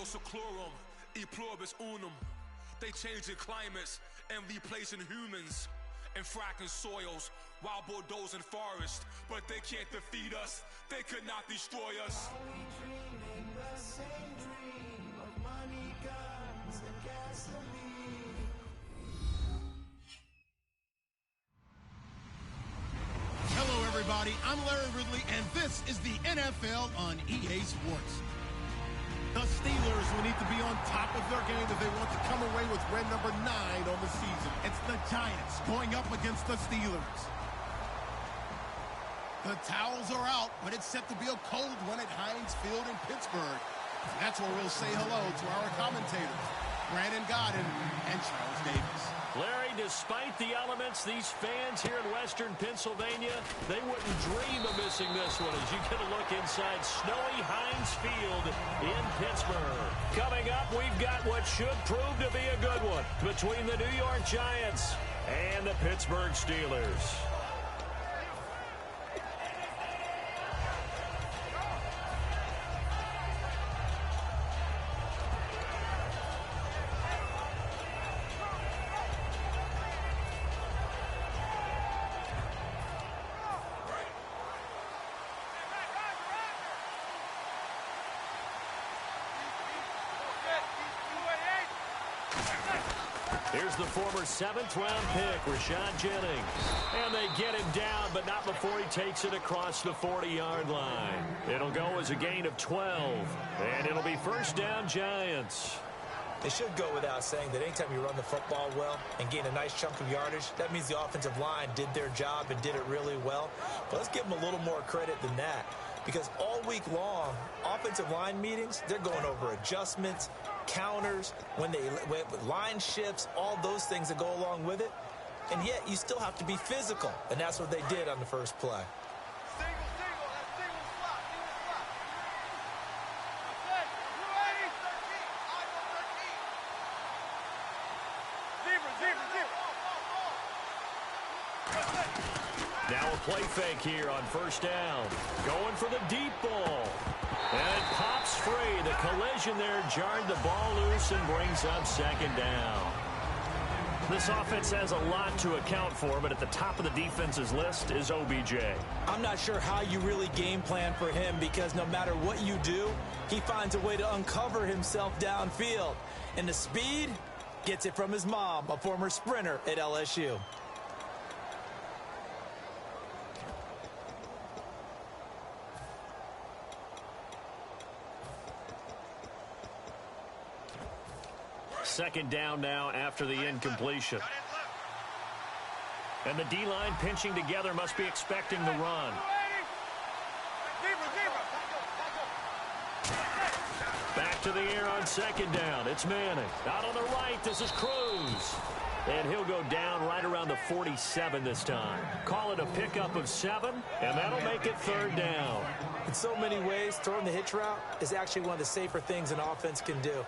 seclorum, e pluribus unum. They changing climates and replacing humans and fracking soils while bulldozing forests. But they can't defeat us. They could not destroy us. Are we dreaming the same dream of money, guns, and gasoline? Hello, everybody. I'm Larry Ridley, and this is the NFL on EA Sports. The Steelers will need to be on top of their game if they want to come away with win number 9 on the season. It's the Giants going up against the Steelers. The towels are out, but it's set to be a cold one at Heinz Field in Pittsburgh. That's where we'll say hello to our commentators, Brandon Godden and Charles Davis. Larry, despite the elements, these fans here in western Pennsylvania, they wouldn't dream of missing this one as you get a look inside snowy Heinz Field in Pittsburgh. Coming up, we've got what should prove to be a good one between the New York Giants and the Pittsburgh Steelers. Here's the former 7th-round pick, Rashad Jennings. And they get him down, but not before he takes it across the 40-yard line. It'll go as a gain of 12, and it'll be first down Giants. It should go without saying that anytime you run the football well and gain a nice chunk of yardage, that means the offensive line did their job and did it really well. But let's give them a little more credit than that, because all week long, offensive line meetings, they're going over adjustments, counters, when line shifts, all those things that go along with it. And yet you still have to be physical, and that's what they did on the first play. Now a play fake here on first down. Going for the deep ball. And it pops free. The collision there jarred the ball loose and brings up second down. This offense has a lot to account for, but at the top of the defense's list is OBJ. I'm not sure how you really game plan for him, because no matter what you do, he finds a way to uncover himself downfield. And the speed gets it from his mom, a former sprinter at LSU. Second down now after the incompletion. And the D-line pinching together must be expecting the run. Back to the air on second down. It's Manning. Out on the right, this is Cruz. And he'll go down right around the 47 this time. Call it a pickup of 7, and that'll make it third down. In so many ways, throwing the hitch route is actually one of the safer things an offense can do.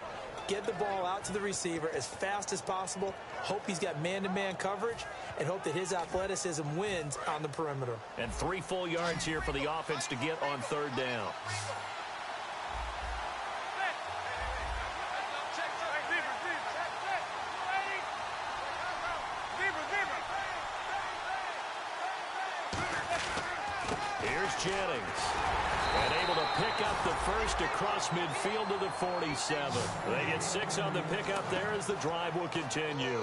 Get the ball out to the receiver as fast as possible, hope he's got man-to-man coverage, and hope that his athleticism wins on the perimeter. And 3 full yards here for the offense to get on third down. Here's Jennings. And able to pick up the first across midfield to the 47. They get 6 on the pickup there as the drive will continue.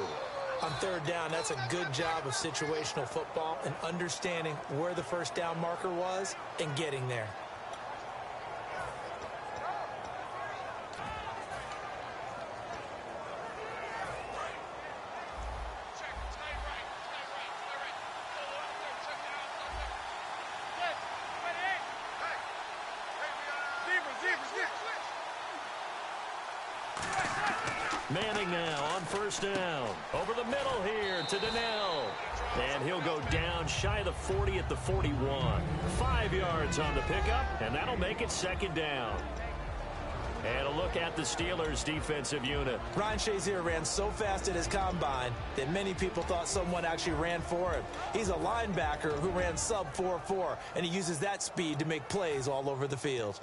On third down, that's a good job of situational football and understanding where the first down marker was and getting there. Manning now on first down. Over the middle here to Donnell. And he'll go down shy of the 40 at the 41. 5 yards on the pickup, and that'll make it second down. And a look at the Steelers' defensive unit. Ryan Shazier ran so fast at his combine that many people thought someone actually ran for him. He's a linebacker who ran sub 4.4, and he uses that speed to make plays all over the field.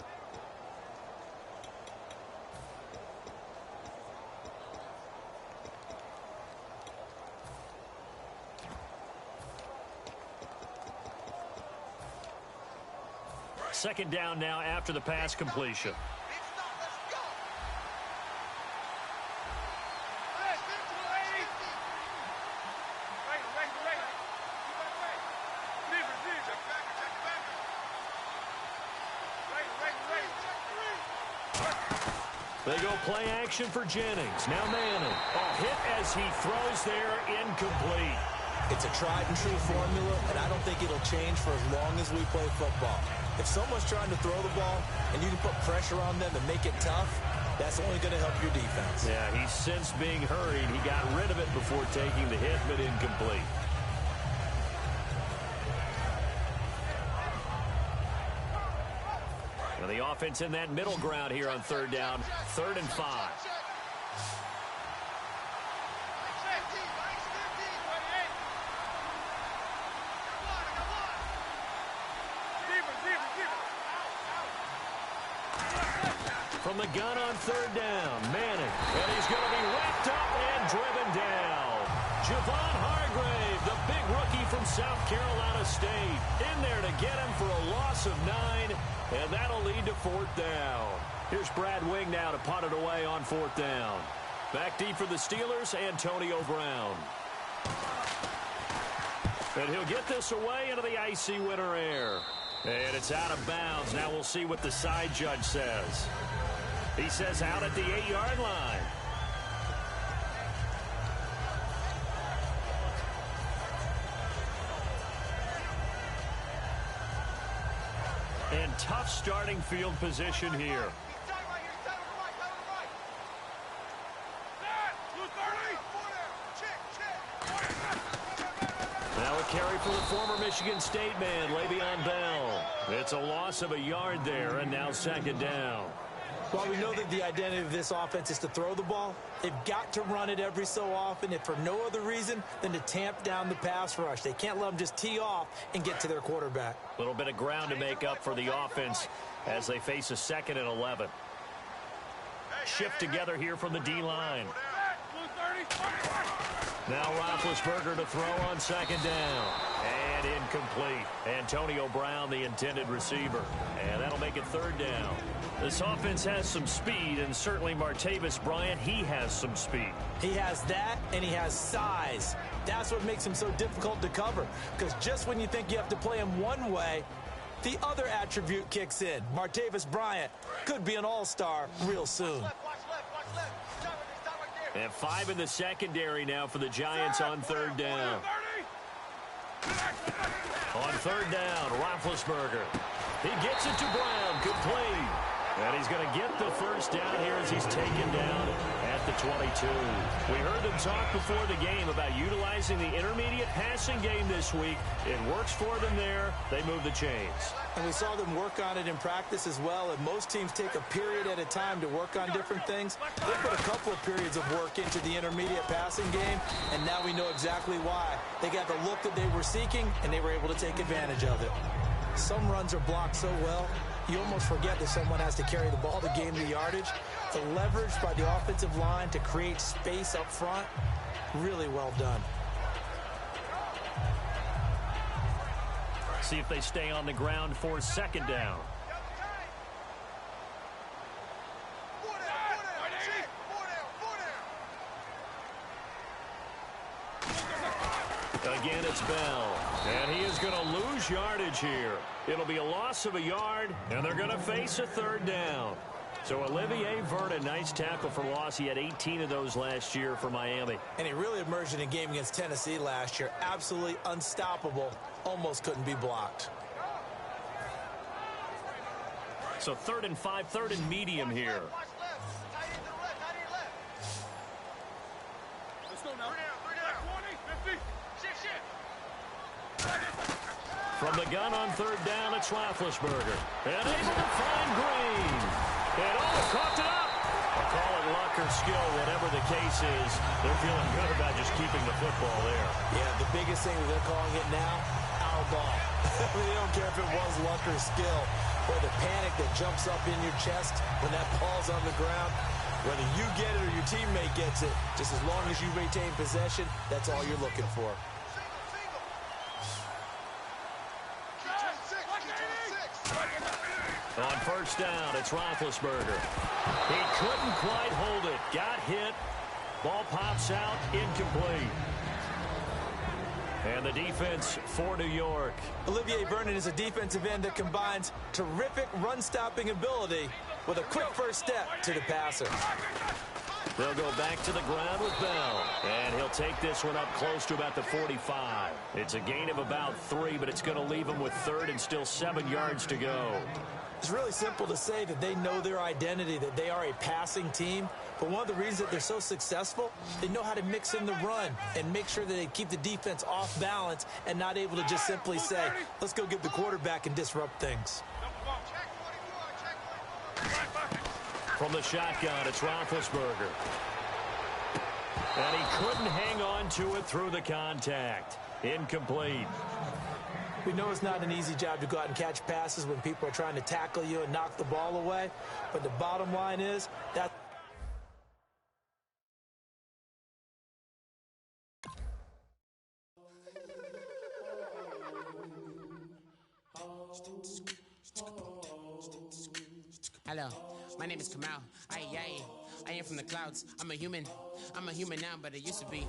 second down now after the pass completion. They go play action for Jennings. Now Manning. A hit as he throws there, incomplete. It's a tried and true formula, and I don't think it'll change for as long as we play football. If someone's trying to throw the ball and you can put pressure on them and make it tough, that's only going to help your defense. Yeah, he's since being hurried. He got rid of it before taking the hit, but incomplete. Well, the offense in that middle ground here on third down, 3rd and 5. From the gun on 3rd down, Manning, and he's going to be wrapped up and driven down. Javon Hargrave, the big rookie from South Carolina State, in there to get him for a loss of 9, and that'll lead to 4th down. Here's Brad Wing now to punt it away on 4th down. Back deep for the Steelers, Antonio Brown. And he'll get this away into the icy winter air. And it's out of bounds. Now we'll see what the side judge says. He says out at the 8-yard line. And tough starting field position here. Now a carry for the former Michigan State man, Le'Veon Bell. It's a loss of a yard there, and now 2nd down. While we know that the identity of this offense is to throw the ball, they've got to run it every so often, if for no other reason than to tamp down the pass rush. They can't let them just tee off and get to their quarterback. A little bit of ground to make up for the offense as they face a 2nd and 11. Shift together here from the D-line. Now Roethlisberger to throw on 2nd down. And incomplete. Antonio Brown, the intended receiver. And that'll make it 3rd down. This offense has some speed, and certainly Martavis Bryant, he has some speed. He has that, and he has size. That's what makes him so difficult to cover, because just when you think you have to play him one way, the other attribute kicks in. Martavis Bryant could be an all-star real soon. And 5 in the secondary now for the Giants on 3rd down. On 3rd down, Roethlisberger. He gets it to Brown, complete. And he's going to get the 1st down here as he's taken down at the 22. We heard them talk before the game about utilizing the intermediate passing game this week. It works for them there. They move the chains. And we saw them work on it in practice as well. And most teams take a period at a time to work on different things. They put a couple of periods of work into the intermediate passing game, and now we know exactly why. They got the look that they were seeking, and they were able to take advantage of it. Some runs are blocked so well, you almost forget that someone has to carry the ball to gain the yardage. The leverage by the offensive line to create space up front, really well done. See if they stay on the ground for 2nd down. Again, it's Bell. And he is going to lose yardage here. It'll be a loss of a yard, and they're going to face a 3rd down. So Olivier Vernon, nice tackle for loss. He had 18 of those last year for Miami. And he really emerged in a game against Tennessee last year. Absolutely unstoppable. Almost couldn't be blocked. So 3rd and 5, 3rd and medium here. From the gun on 3rd down, it's Roethlisberger. And able to find Green. And coughed it up. I'll call it luck or skill, whatever the case is. They're feeling good about just keeping the football there. Yeah, the biggest thing that they're calling it now, our ball. They don't care if it was luck or skill, or the panic that jumps up in your chest when that ball's on the ground. Whether you get it or your teammate gets it, just as long as you retain possession, that's all you're looking for. On first down, it's Roethlisberger. He couldn't quite hold it. Got hit. Ball pops out, incomplete. And the defense for New York. Olivier Vernon is a defensive end that combines terrific run-stopping ability with a quick first step to the passer. They'll go back to the ground with Bell. And he'll take this one up close to about the 45. It's a gain of about 3, but it's going to leave him with third and still 7 yards to go. It's really simple to say that they know their identity, that they are a passing team. But one of the reasons that they're so successful, they know how to mix in the run and make sure that they keep the defense off balance and not able to just simply say, let's go get the quarterback and disrupt things. From the shotgun, it's Roethlisberger. And he couldn't hang on to it through the contact. Incomplete. We know it's not an easy job to go out and catch passes when people are trying to tackle you and knock the ball away. But the bottom line is that Hello, my name is Kamal. I am from the clouds. I'm a human now, but I used to be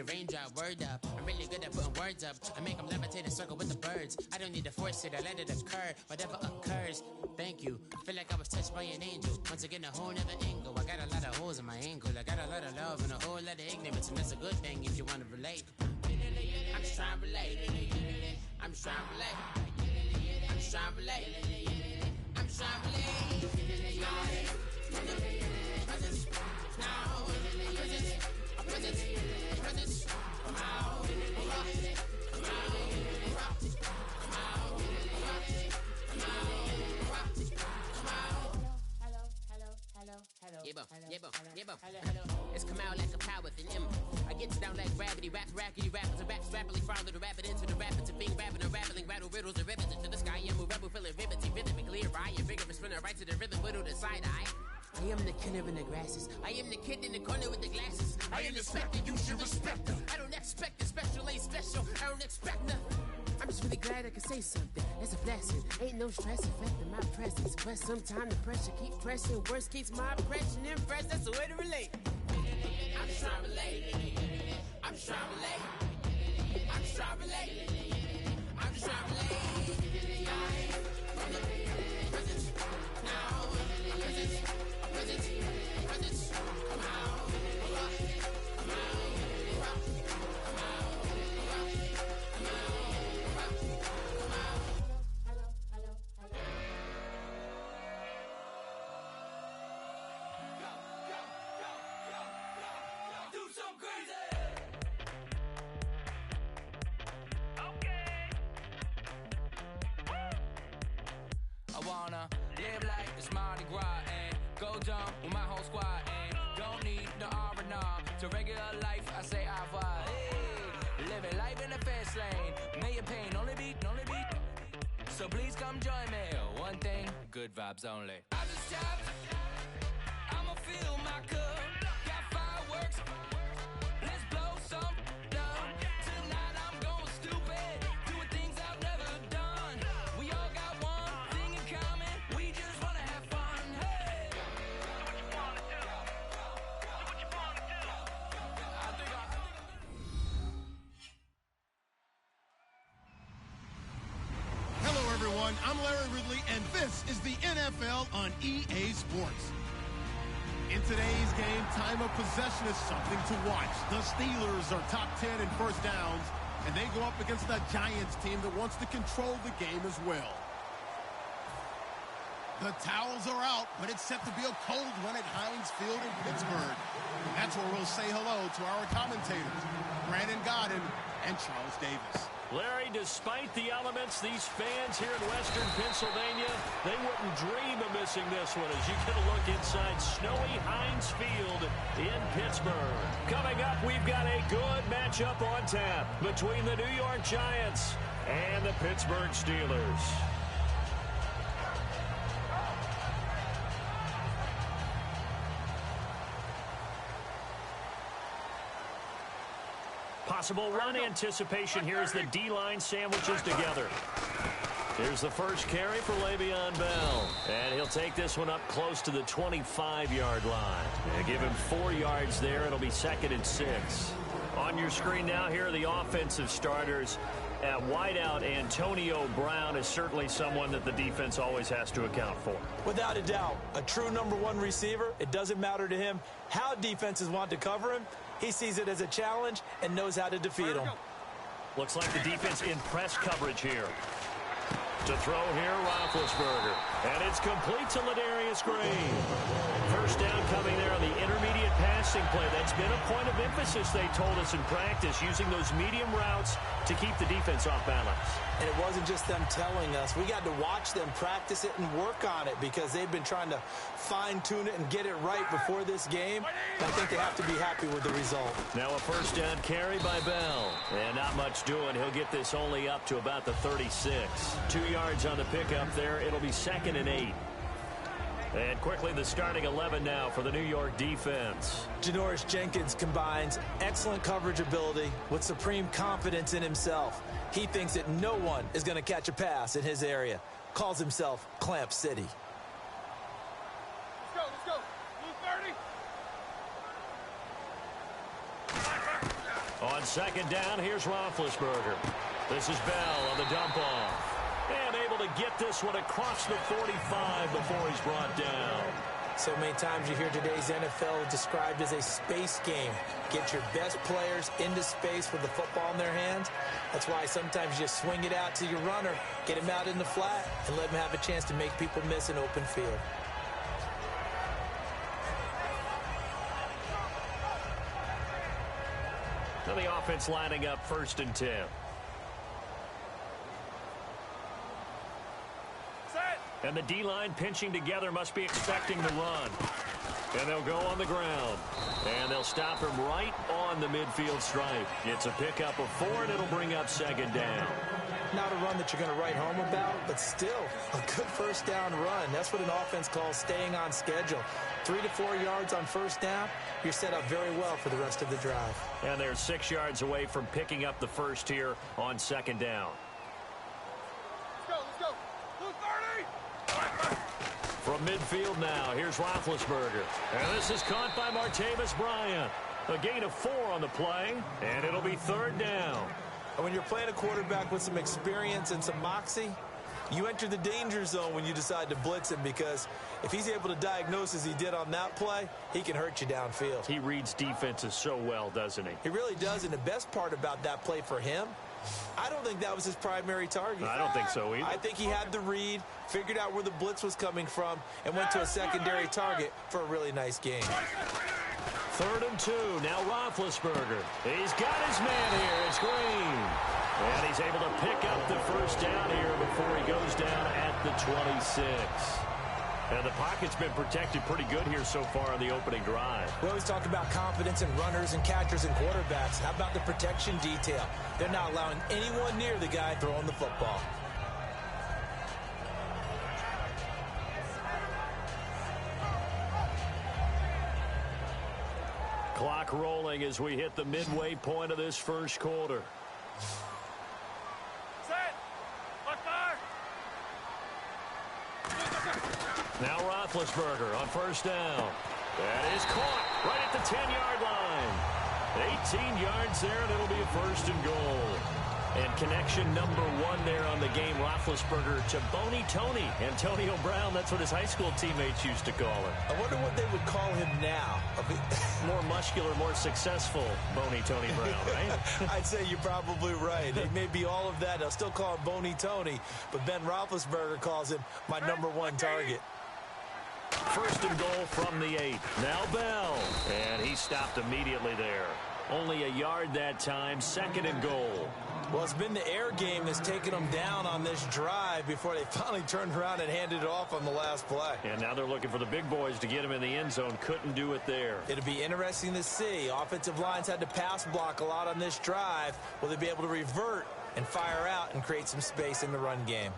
a raindrop. Word up, I'm really good at putting words up. I make them levitate and circle with the birds. I don't need to force it, I let it occur. Whatever occurs, thank you. Feel like I was touched by an angel. Once again, a whole nother angle. I got a lot of holes in my ankle. I got a lot of love and a whole lot of ignorance, and that's a good thing if you want to relate. I'm just trying to relate. I'm just trying to relate. I'm just trying to relate. I'm just trying to relate. It's come out like a power with an M. I get down like gravity, rackety rappers and raps rapidly follow the rapid into the rapids and being rapping and rattling, rattle riddles and rivets into the sky. I'm a rebel, feeling riveting, clear eye, and vigorous, spinner right to the rhythm, widow to side eye. I am the killer in the grasses. I am the kid in the corner with the glasses. I am the specter, you should respect her. I don't expect the special, ain't special. I don't expect nothing. I'm just really glad I can say something. That's a blessing. Ain't no stress affecting my presence. But sometimes the pressure keeps pressing. Worst keeps my impression impressed. That's the way to relate. I'm just trying to relate. I'm just trying to relate. I'm just trying to relate. I'm just trying to relate. I wanna live like it's Mardi Gras and go dumb with my whole squad and don't need no R&R. To regular life, I say au revoir. Hey, living life in the fast lane, million pain, only beat. So please come join me. One thing, good vibes only. I just tapped, I'ma fill my cup. Got fireworks, let's blow some love. Tonight I'm going stupid, doing things I've never done. We all got one thing in common, we just wanna have fun. Hey, do what you wanna do. Do what you wanna do. Hello, everyone. I'm Larry Ridley, and this is the NFL on EA Sports. In today's game, time of possession is something to watch. The Steelers are top 10 in first downs, and they go up against a Giants team that wants to control the game as well. The towels are out, but it's set to be a cold one at Heinz Field in Pittsburgh. That's where we'll say hello to our commentators, Brandon Godden and Charles Davis. Larry, despite the elements, these fans here in Western Pennsylvania, they wouldn't dream of missing this one as you get a look inside snowy Heinz Field in Pittsburgh. Coming up, we've got a good matchup on tap between the New York Giants and the Pittsburgh Steelers. Possible run anticipation here as the D-line sandwiches together. Here's the first carry for Le'Veon Bell. And he'll take this one up close to the 25-yard line. And give him 4 yards there. It'll be 2nd and 6. On your screen now, here are the offensive starters. At wideout, Antonio Brown is certainly someone that the defense always has to account for. Without a doubt, a true #1 receiver. It doesn't matter to him how defenses want to cover him. He sees it as a challenge and knows how to defeat them. Looks like the defense in press coverage here. To throw here, Roethlisberger. And it's complete to Ladarius Green. First down coming there on the intermediate passing play. That's been a point of emphasis, they told us in practice, using those medium routes to keep the defense off balance. And it wasn't just them telling us. We got to watch them practice it and work on it because they've been trying to fine-tune it and get it right before this game. I think they have to be happy with the result. Now a first down carry by Bell. And not much doing. He'll get this only up to about the 36. 2 yards on the pickup there. It'll be 2nd and 8. And quickly the starting 11 now for the New York defense. Janoris Jenkins combines excellent coverage ability with supreme confidence in himself. He thinks that no one is going to catch a pass in his area. Calls himself Clamp City. Let's go. Blue 30. On 2nd down, here's Roethlisberger. This is Bell on the dump off. And able to get this one across the 45 before he's brought down. So many times you hear today's NFL described as a space game. Get your best players into space with the football in their hands. That's why sometimes you just swing it out to your runner, get him out in the flat, and let him have a chance to make people miss an open field. Now the offense lining up 1st and 10. And the D-line pinching together must be expecting the run. And they'll go on the ground. And they'll stop him right on the midfield stripe. It's a pickup of 4, and it'll bring up 2nd down. Not a run that you're going to write home about, but still a good first down run. That's what an offense calls staying on schedule. 3 to 4 yards on first down, you're set up very well for the rest of the drive. And they're 6 yards away from picking up the first here on 2nd down. Let's go. Blue 30. From midfield now, here's Roethlisberger. And this is caught by Martavis Bryant. A gain of 4 on the play, and it'll be 3rd down. And when you're playing a quarterback with some experience and some moxie, you enter the danger zone when you decide to blitz him, because if he's able to diagnose as he did on that play, he can hurt you downfield. He reads defenses so well, doesn't he? He really does, and the best part about that play for him, I don't think that was his primary target. I don't think so either. I think he had the read, figured out where the blitz was coming from, and went to a secondary target for a really nice game. 3rd and 2. Now Roethlisberger. He's got his man here. It's Green. And he's able to pick up the first down here before he goes down at the 26. And the pocket's been protected pretty good here so far on the opening drive. We always talk about confidence in runners and catchers and quarterbacks. How about the protection detail? They're not allowing anyone near the guy throwing the football. Clock rolling as we hit the midway point of this first quarter. Now Roethlisberger on first down. That is caught right at the 10-yard line. 18 yards there, and it'll be a 1st and goal. And connection number 1 there on the game, Roethlisberger to Boney Tony. Antonio Brown, that's what his high school teammates used to call him. I wonder what they would call him now. More muscular, more successful Boney Tony Brown, right? I'd say you're probably right. It may be all of that. They'll still call him Boney Tony, but Ben Roethlisberger calls him my #1 target. 1st and goal from the 8. Now Bell. And he stopped immediately there. Only a yard that time. 2nd and goal. Well, it's been the air game that's taken them down on this drive before they finally turned around and handed it off on the last play. And now they're looking for the big boys to get him in the end zone. Couldn't do it there. It'll be interesting to see. Offensive lines had to pass block a lot on this drive. Will they be able to revert and fire out and create some space in the run game?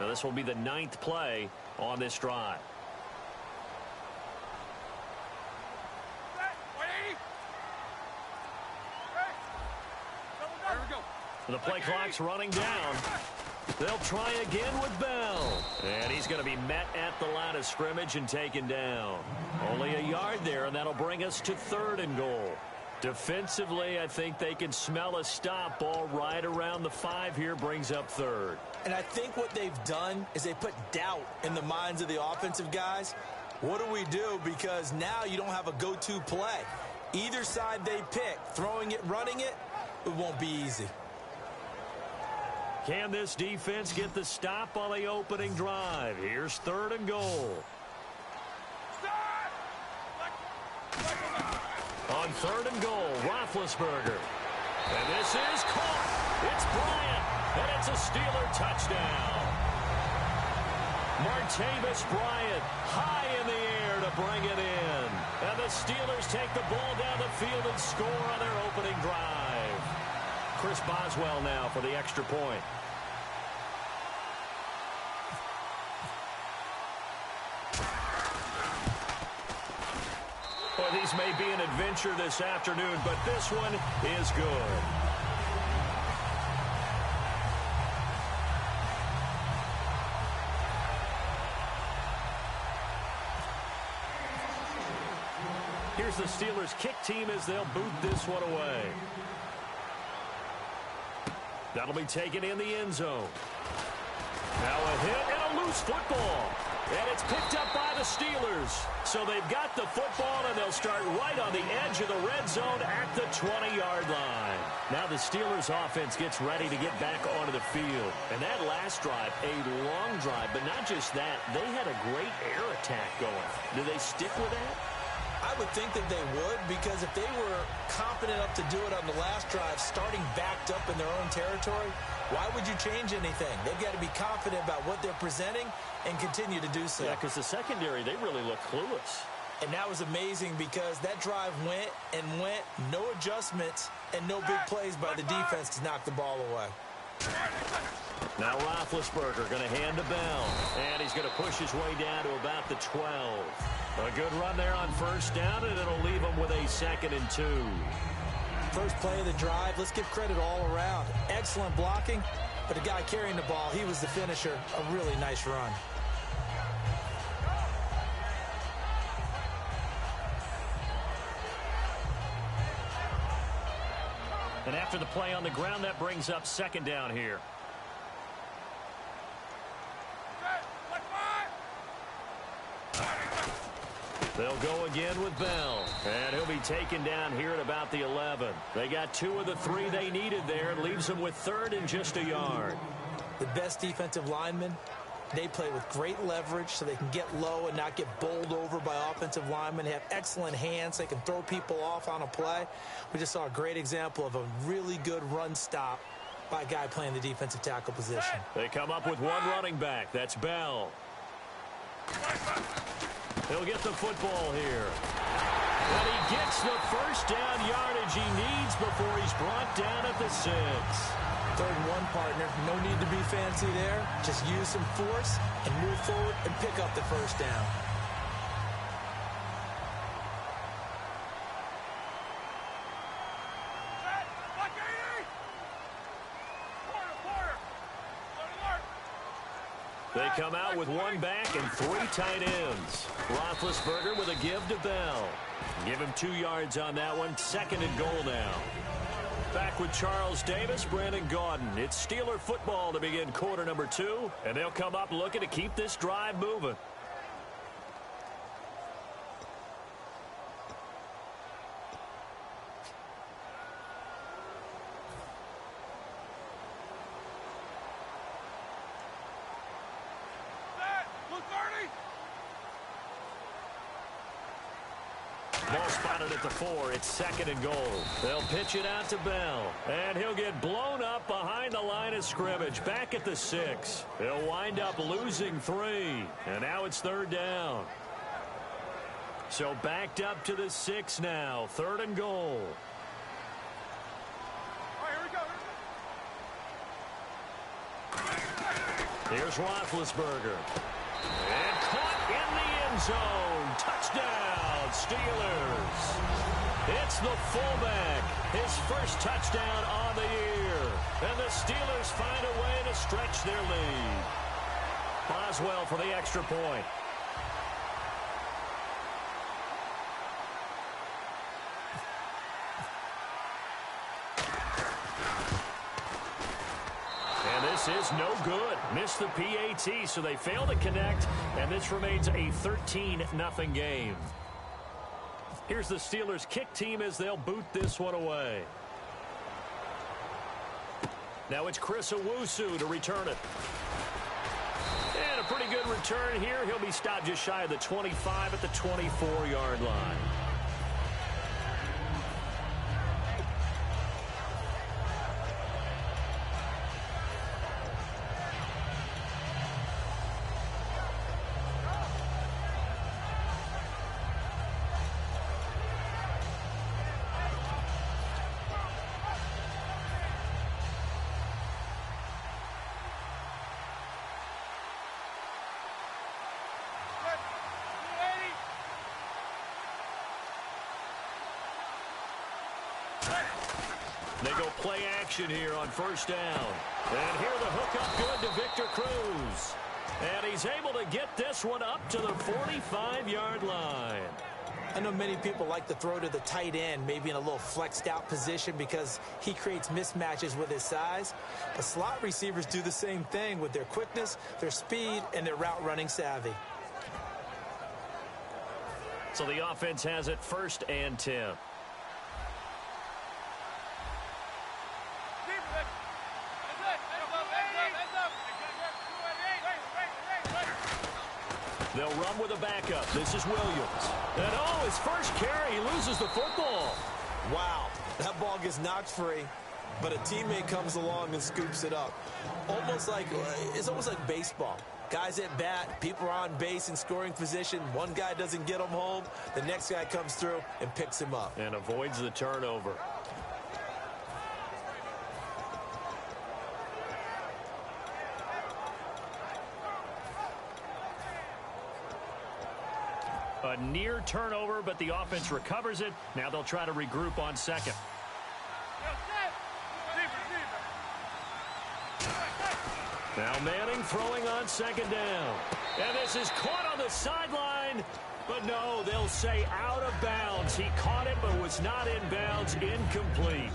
Now this will be the 9th play on this drive. The play clock's running down. They'll try again with Bell. And he's going to be met at the line of scrimmage and taken down. Only a yard there, and that'll bring us to 3rd and goal. Defensively, I think they can smell a stop. Ball right around the 5 here brings up 3rd. And I think what they've done is they put doubt in the minds of the offensive guys. What do we do? Because now you don't have a go-to play. Either side they pick, throwing it, running it, it won't be easy. Can this defense get the stop on the opening drive? Here's 3rd and goal. On 3rd and goal, Roethlisberger. And this is caught. It's Bryant, and it's a Steeler touchdown. Martavis Bryant high in the air to bring it in. And the Steelers take the ball down the field and score on their opening drive. Chris Boswell now for the extra point. Well, these may be an adventure this afternoon, but this one is good. Here's the Steelers' kick team as they'll boot this one away. That'll be taken in the end zone. Now a hit and a loose football. And it's picked up by the Steelers. So they've got the football, and they'll start right on the edge of the red zone at the 20-yard line. Now the Steelers' offense gets ready to get back onto the field. And that last drive, a long drive, but not just that. They had a great air attack going. Do they stick with that? I would think that they would, because if they were confident enough to do it on the last drive, starting backed up in their own territory, why would you change anything? They've got to be confident about what they're presenting and continue to do so. Yeah, because the secondary, they really look clueless. And that was amazing because that drive went and went, no adjustments, and no big plays by the defense to knock the ball away. Now Roethlisberger going to hand to Bell, and he's going to push his way down to about the 12. A good run there on first down, and it'll leave him with a 2nd and 2. First play of the drive, let's give credit all around. Excellent blocking, but the guy carrying the ball, he was the finisher. A really nice run. And after the play on the ground, that brings up 2nd down here. They'll go again with Bell, and he'll be taken down here at about the 11. They got 2 of the 3 they needed there, and leaves them with 3rd and just a yard. The best defensive linemen, they play with great leverage so they can get low and not get bowled over by offensive linemen. They have excellent hands. They can throw people off on a play. We just saw a great example of a really good run stop by a guy playing the defensive tackle position. They come up with one running back. That's Bell. He'll get the football here. And he gets the first down yardage he needs before he's brought down at the 6. 3rd and 1, partner. No need to be fancy there. Just use some force and move forward and pick up the first down. They come out with 1 back and 3 tight ends. Roethlisberger with a give to Bell. Give him 2 yards on that one. 2nd and goal now. Back with Charles Davis, Brandon Gaudin. It's Steeler football to begin quarter number 2, and they'll come up looking to keep this drive moving. Ball spotted at the 4. It's 2nd and goal. They'll pitch it out to Bell. And he'll get blown up behind the line of scrimmage. Back at the 6. They'll wind up losing 3. And now it's 3rd down. So backed up to the 6 now. 3rd and goal. Here's Roethlisberger. And caught in the end zone. Touchdown, Steelers. It's the fullback. His first touchdown on the year. And the Steelers find a way to stretch their lead. Boswell for the extra point. And this is no good. Missed the PAT, so they fail to connect. And this remains a 13-0 game. Here's the Steelers kick team as they'll boot this one away. Now it's Chris Owusu to return it. And a pretty good return here. He'll be stopped just shy of the 25 at the 24-yard line. They go play action here on first down. And here the hookup good to Victor Cruz. And he's able to get this one up to the 45-yard line. I know many people like to throw to the tight end, maybe in a little flexed out position because he creates mismatches with his size. But slot receivers do the same thing with their quickness, their speed, and their route running savvy. So the offense has it 1st and 10. They'll run with a backup. This is Williams. And oh, his first carry, he loses the football. Wow, that ball gets knocked free, but a teammate comes along and scoops it up. It's almost like baseball. Guys at bat, people are on base in scoring position. One guy doesn't get him home. The next guy comes through and picks him up. And avoids the turnover. A near turnover, but the offense recovers it. Now they'll try to regroup on second. Now Manning throwing on second down. And this is caught on the sideline. But no, they'll say out of bounds. He caught it, but was not in bounds. Incomplete.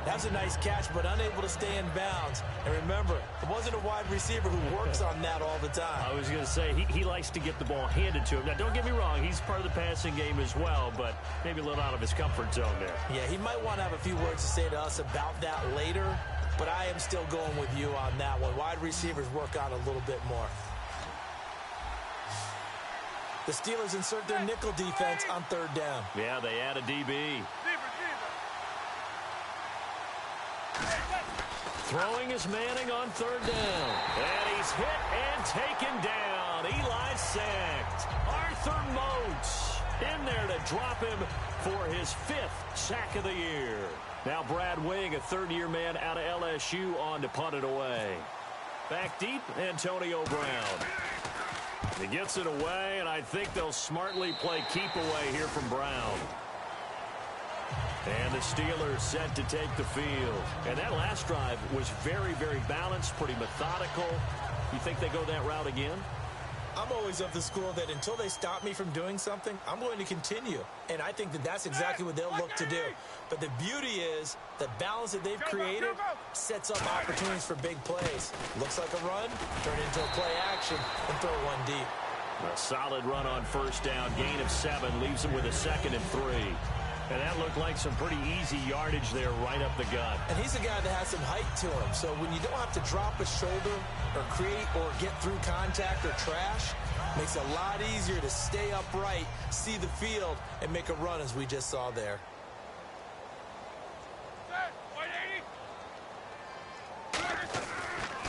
That's a nice catch, but unable to stay in bounds. And remember, it wasn't a wide receiver who works on that all the time. I was going to say, he likes to get the ball handed to him. Now, don't get me wrong. He's part of the passing game as well, but maybe a little out of his comfort zone there. Yeah, he might want to have a few words to say to us about that later, but I am still going with you on that one. Wide receivers work on a little bit more. The Steelers insert their nickel defense on 3rd down. Yeah, they add a DB. Throwing is Manning on 3rd down. And he's hit and taken down. Eli sacked. Arthur Moats in there to drop him for his 5th sack of the year. Now Brad Wing, a 3rd-year man out of LSU, on to punt it away. Back deep, Antonio Brown. He gets it away, and I think they'll smartly play keep away here from Brown. And the Steelers set to take the field. And that last drive was very, very balanced, pretty methodical. You think they go that route again? I'm always of the school that until they stop me from doing something, I'm going to continue. And I think that that's exactly what they'll look to do. But the beauty is the balance that they've created sets up opportunities for big plays. Looks like a run, turn it into a play action, and throw one deep. A solid run on 1st down. Gain of 7 leaves them with a 2nd and 3. And that looked like some pretty easy yardage there right up the gut. And he's a guy that has some height to him. So when you don't have to drop a shoulder or create or get through contact or trash, makes it a lot easier to stay upright, see the field, and make a run as we just saw there.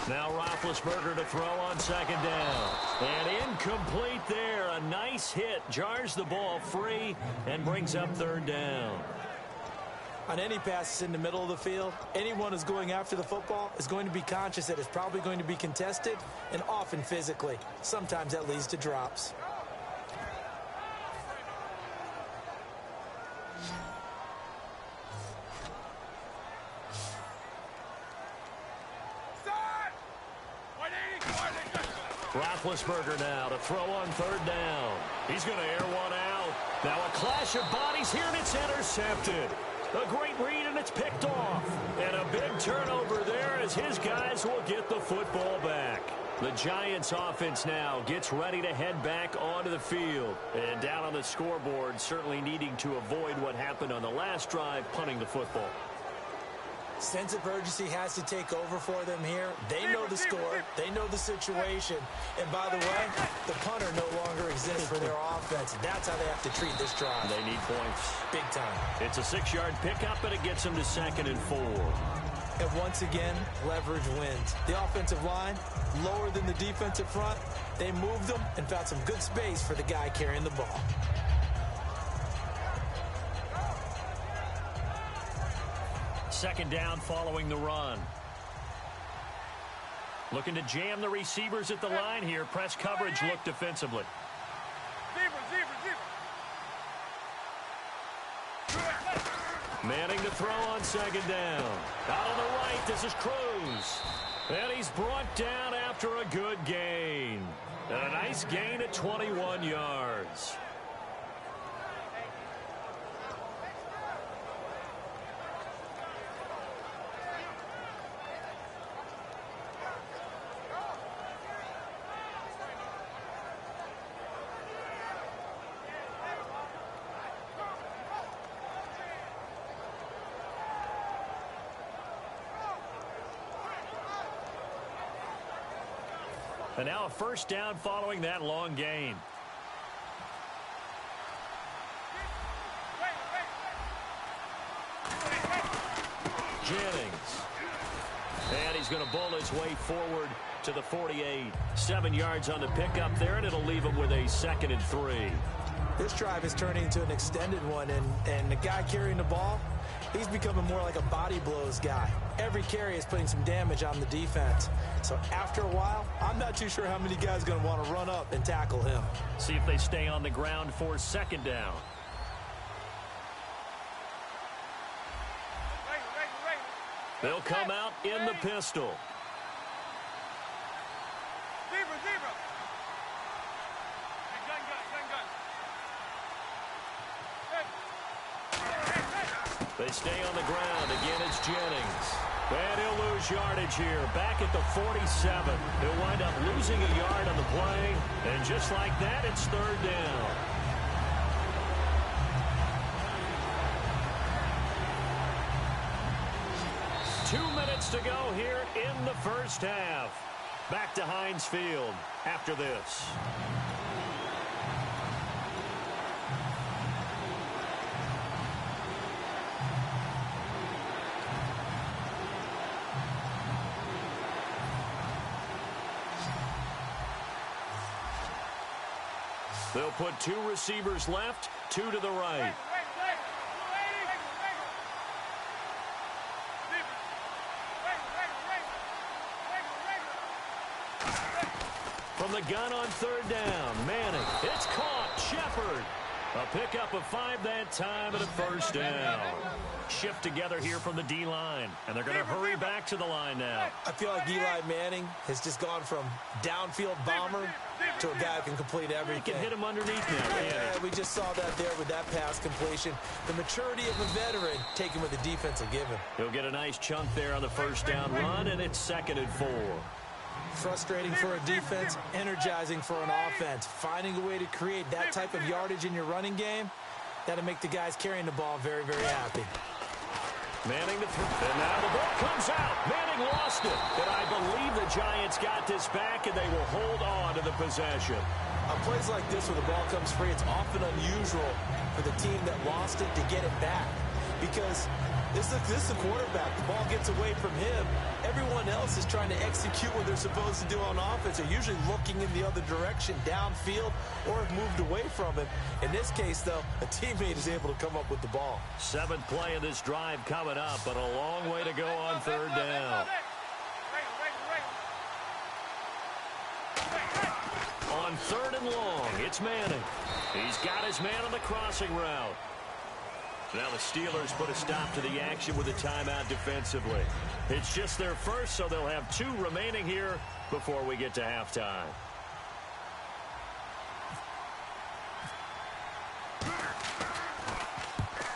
Now Roethlisberger to throw on 2nd down. And incomplete there. A nice hit. Jars the ball free and brings up 3rd down. On any passes in the middle of the field, anyone who's going after the football is going to be conscious that it's probably going to be contested and often physically. Sometimes that leads to drops. Roethlisberger now to throw on third down. He's going to air one out. Now a clash of bodies here, and it's intercepted. A great read, and it's picked off. And a big turnover there as his guys will get the football back. The Giants offense now gets ready to head back onto the field. And down on the scoreboard, certainly needing to avoid what happened on the last drive, punting the football. Sense of urgency has to take over for them here. They know the score. They know the situation. And by the way, the punter no longer exists for their offense. That's how they have to treat this drive. They need points. Big time. It's a 6-yard pickup, and it gets them to 2nd and 4. And once again, leverage wins. The offensive line, lower than the defensive front. They moved them and found some good space for the guy carrying the ball. Second down following the run. Looking to jam the receivers at the line here. Press coverage look defensively. Manning to throw on 2nd down. Out on the right, this is Cruz. And he's brought down after a good gain. And a nice gain at 21 yards. And now a first down following that long gain. Jennings. And he's going to bowl his way forward to the 48. 7 yards on the pickup there, and it'll leave him with a 2nd and 3. This drive is turning into an extended one, and the guy carrying the ball, he's becoming more like a body blows guy. Every carry is putting some damage on the defense. So after a while, I'm not too sure how many guys are going to want to run up and tackle him. See if they stay on the ground for 2nd down. They'll come out in the pistol. They stay on the ground. Again, it's Jennings. And he'll lose yardage here. Back at the 47. He'll wind up losing a yard on the play. And just like that, it's 3rd down. Two minutes to go here in the first half. Back to Heinz Field after this. They'll put 2 receivers left, 2 to the right. From the gun on 3rd down, Manning. It's caught. Shepard. A pickup of 5 that time and a 1st down. Shift together here from the D-line, and they're going to hurry back to the line now. I feel like Eli Manning has just gone from downfield bomber to a guy who can complete everything. He can hit him underneath now. Yeah, we just saw that there with that pass completion. The maturity of a veteran taking with the defense will give him. He'll get a nice chunk there on the 1st down run, and it's 2nd and 4. Frustrating for a defense, energizing for an offense. Finding a way to create that type of yardage in your running game, that'll make the guys carrying the ball very, very happy. Manning to throw. And now the ball comes out. Manning lost it. And I believe the Giants got this back, and they will hold on to the possession. On plays like this where the ball comes free, it's often unusual for the team that lost it to get it back. Because this is the quarterback. The ball gets away from him. Everyone else is trying to execute what they're supposed to do on offense. They're usually looking in the other direction, downfield, or have moved away from it. In this case, though, a teammate is able to come up with the ball. 7th play of this drive coming up, but a long way to go on 3rd down. On 3rd and long, it's Manning. He's got his man on the crossing route. Now the Steelers put a stop to the action with a timeout defensively. It's just their first, so they'll have 2 remaining here before we get to halftime.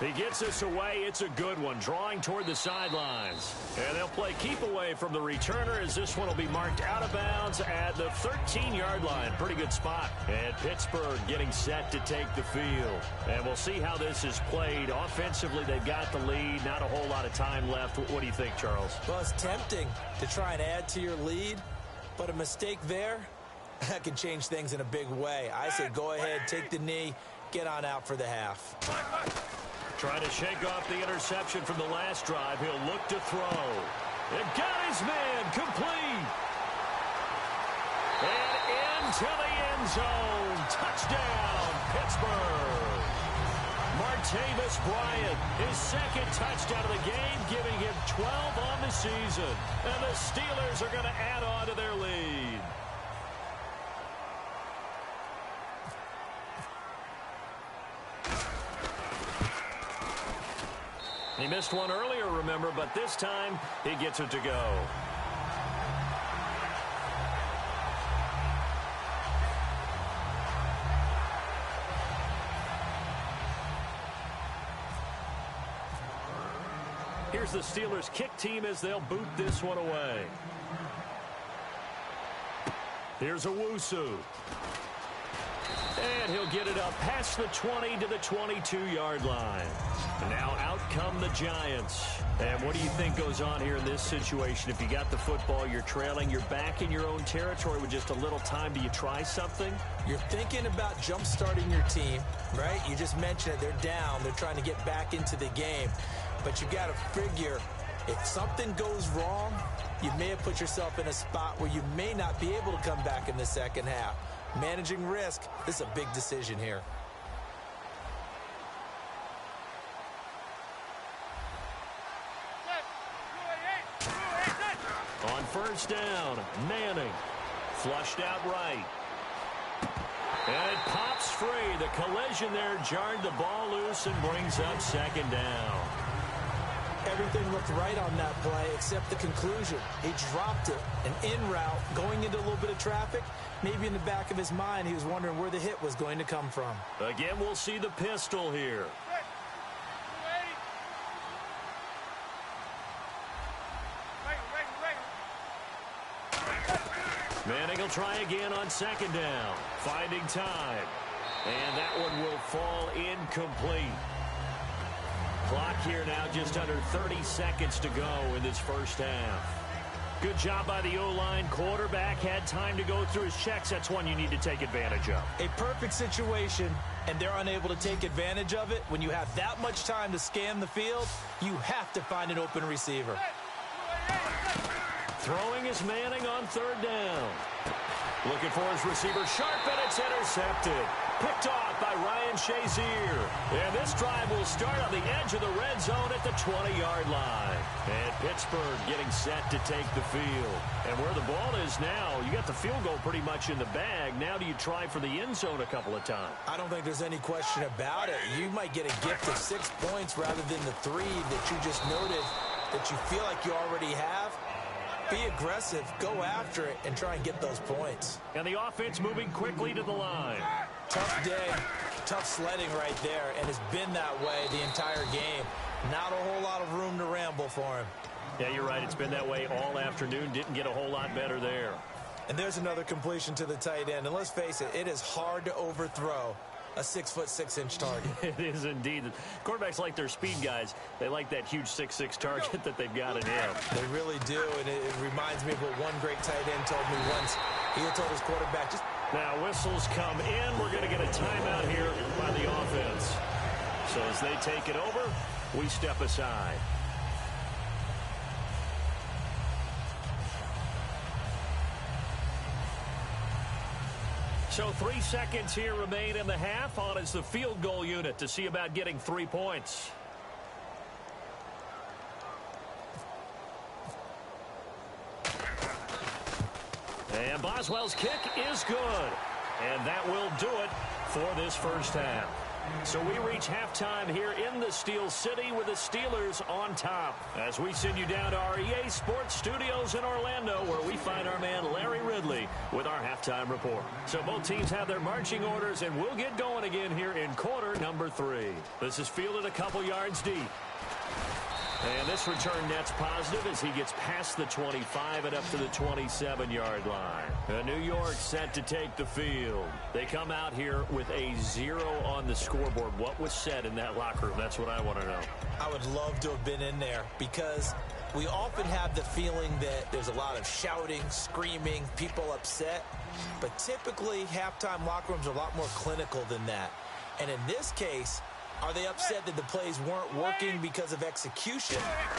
He gets this away. It's a good one, drawing toward the sidelines. And they'll play keep away from the returner as this one will be marked out of bounds at the 13-yard line. Pretty good spot. And Pittsburgh getting set to take the field. And we'll see how this is played. Offensively, they've got the lead. Not a whole lot of time left. What do you think, Charles? Well, it's tempting to try and add to your lead, but a mistake there, that can change things in a big way. I say go ahead, take the knee, get on out for the half. Trying to shake off the interception from the last drive. He'll look to throw. It got his man complete. And into the end zone. Touchdown, Pittsburgh. Martavis Bryant, his second touchdown of the game, giving him 12 on the season. And the Steelers are going to add on to their lead. He missed one earlier, remember, but this time he gets it to go. Here's the Steelers' kick team as they'll boot this one away. Here's Owusu. And he'll get it up past the 20 to the 22-yard line. And now out come the Giants. And what do you think goes on here in this situation? If you got the football, you're trailing, you're back in your own territory with just a little time. Do you try something? You're thinking about jump-starting your team, right? You just mentioned it. They're down. They're trying to get back into the game. But you got to figure if something goes wrong, you may have put yourself in a spot where you may not be able to come back in the second half. Managing risk, this is a big decision here. On first down, Manning. Flushed out right. And it pops free. The collision there jarred the ball loose and brings up second down. Everything looked right on that play except the conclusion. He dropped it, an in route, going into a little bit of traffic. Maybe in the back of his mind, he was wondering where the hit was going to come from. Again, we'll see the pistol here. Manning will try again on second down. Finding time. And that one will fall incomplete. Clock here now just under 30 seconds to go in this first half. Good job by the O-line. Quarterback had time to go through his checks. That's one you need to take advantage of. A perfect situation, and they're unable to take advantage of it. When you have that much time to scan the field, you have to find an open receiver. Throwing is Manning on third down. Looking for his receiver sharp, and it's intercepted. Picked off by Ryan Shazier. And this drive will start on the edge of the red zone at the 20-yard line. And Pittsburgh getting set to take the field. And where the ball is now, you got the field goal pretty much in the bag. Now do you try for the end zone a couple of times? I don't think there's any question about it. You might get a gift of 6 points rather than the 3 that you just noted that you feel like you already have. Be aggressive, go after it, and try and get those points. And the offense moving quickly to the line. Tough day, tough sledding right there, and it's been that way the entire game. Not a whole lot of room to ramble for him. Yeah, you're right. It's been that way all afternoon. Didn't get a whole lot better there. And there's another completion to the tight end. And let's face it, it is hard to overthrow a 6'6" target. It is indeed. Quarterbacks like their speed guys. They like that huge 6'6" target that they've got in him. They really do, and it reminds me of what one great tight end told me once. He had told his quarterback, just... Now whistles come in. We're going to get a timeout here by the offense. So as they take it over, we step aside. So 3 seconds here remain in the half. On is the field goal unit to see about getting 3 points. And Boswell's kick is good. And that will do it for this first half. So we reach halftime here in the Steel City with the Steelers on top. As we send you down to our EA Sports Studios in Orlando, where we find our man Larry Ridley with our halftime report. So both teams have their marching orders, and we'll get going again here in quarter number 3. This is fielded a couple yards deep. And this return net's positive as he gets past the 25 and up to the 27-yard line. New York set to take the field. They come out here with a 0 on the scoreboard. What was said in that locker room? That's what I want to know. I would love to have been in there because we often have the feeling that there's a lot of shouting, screaming, people upset. But typically, halftime locker rooms are a lot more clinical than that. And in this case, are they upset that the plays weren't working because of execution,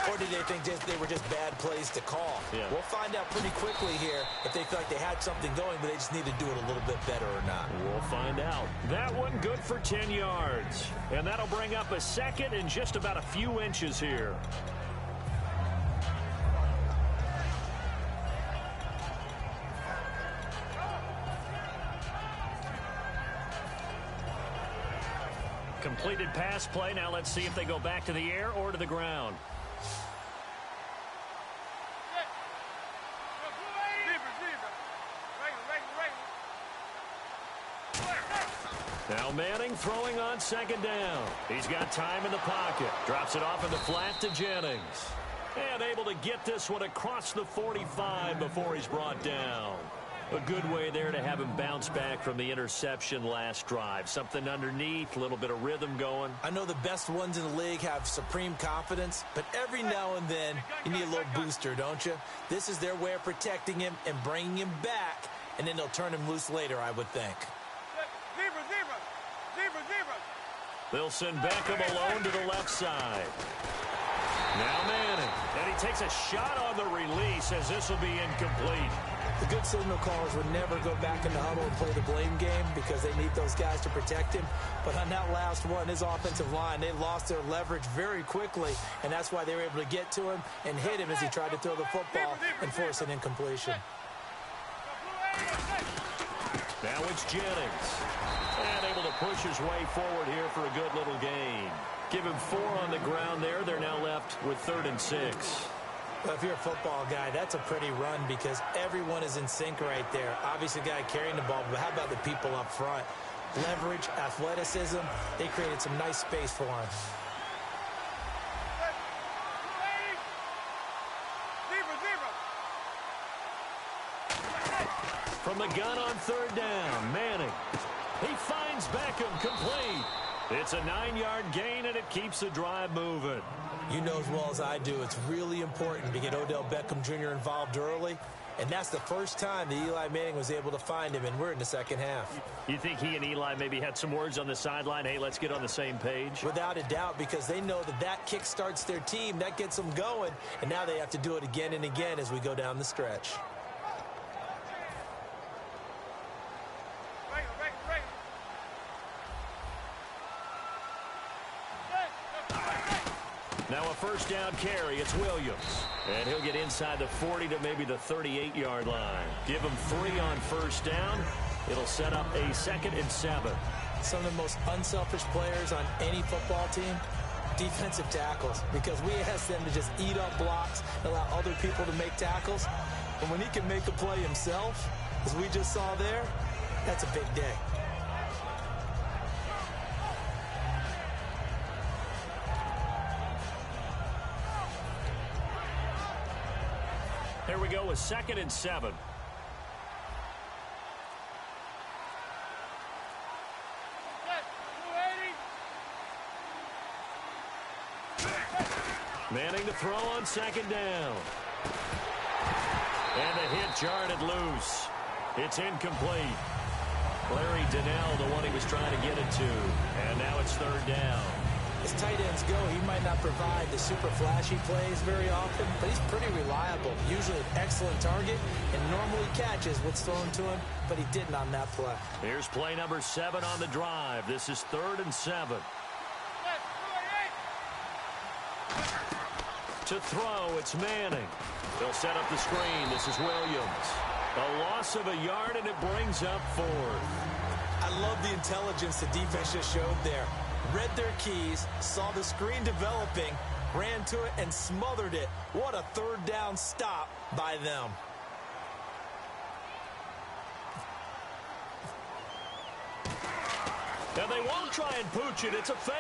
or did they think they were just bad plays to call? Yeah. We'll find out pretty quickly here if they feel like they had something going, but they just need to do it a little bit better or not. We'll find out. That one good for 10 yards. And that'll bring up a second and just about a few inches here. Completed pass play. Now let's see if they go back to the air or to the ground. Now Manning throwing on second down. He's got time in the pocket. Drops it off in the flat to Jennings. And able to get this one across the 45 before he's brought down. A good way there to have him bounce back from the interception last drive. Something underneath, a little bit of rhythm going. I know the best ones in the league have supreme confidence, but every now and then you need a little booster, don't you? This is their way of protecting him and bringing him back, and then they'll turn him loose later, I would think. They'll send Beckham alone to the left side. Now Manning, and he takes a shot on the release as this will be incomplete. The good signal callers would never go back in the huddle and play the blame game because they need those guys to protect him. But on that last one, his offensive line, they lost their leverage very quickly, and that's why they were able to get to him and hit him as he tried to throw the football and force an incompletion. Now it's Jennings. And able to push his way forward here for a good little gain. Give him 4 on the ground there. They're now left with 3rd and 6. Well, if you're a football guy, that's a pretty run because everyone is in sync right there. Obviously, the guy carrying the ball, but how about the people up front? Leverage, athleticism, they created some nice space for him. From the gun on 3rd down, Manning. He finds Beckham complete. It's a 9-yard gain, and it keeps the drive moving. You know as well as I do, it's really important to get Odell Beckham Jr. involved early, and that's the first time that Eli Manning was able to find him, and we're in the second half. You think he and Eli maybe had some words on the sideline, hey, let's get on the same page? Without a doubt, because they know that that kick starts their team, that gets them going, and now they have to do it again and again as we go down the stretch. Now a first down carry. It's Williams. And he'll get inside the 40 to maybe the 38-yard line. Give him 3 on first down. It'll set up a 2nd and 7. Some of the most unselfish players on any football team, defensive tackles, because we ask them to just eat up blocks and allow other people to make tackles. And when he can make a play himself, as we just saw there, that's a big day. Here we go with 2nd and 7. Manning to throw on 2nd down. And the hit jarred it loose. It's incomplete. Larry Donnell, the one he was trying to get it to. And now it's 3rd down. As tight ends go, he might not provide the super flashy plays very often, but he's pretty reliable. Usually an excellent target and normally catches what's thrown to him, but he didn't on that play. Here's play number 7 on the drive. This is 3rd and 7. To throw, it's Manning. They'll set up the screen. This is Williams. A loss of a yard, and it brings up 4th. I love the intelligence the defense just showed there. Read their keys, saw the screen developing, ran to it, and smothered it. What a 3rd down stop by them. And they won't try and pooch it. It's a fake.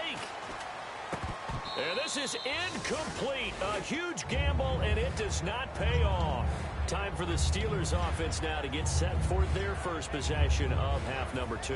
And this is incomplete. A huge gamble, and it does not pay off. Time for the Steelers offense now to get set for their first possession of half number 2.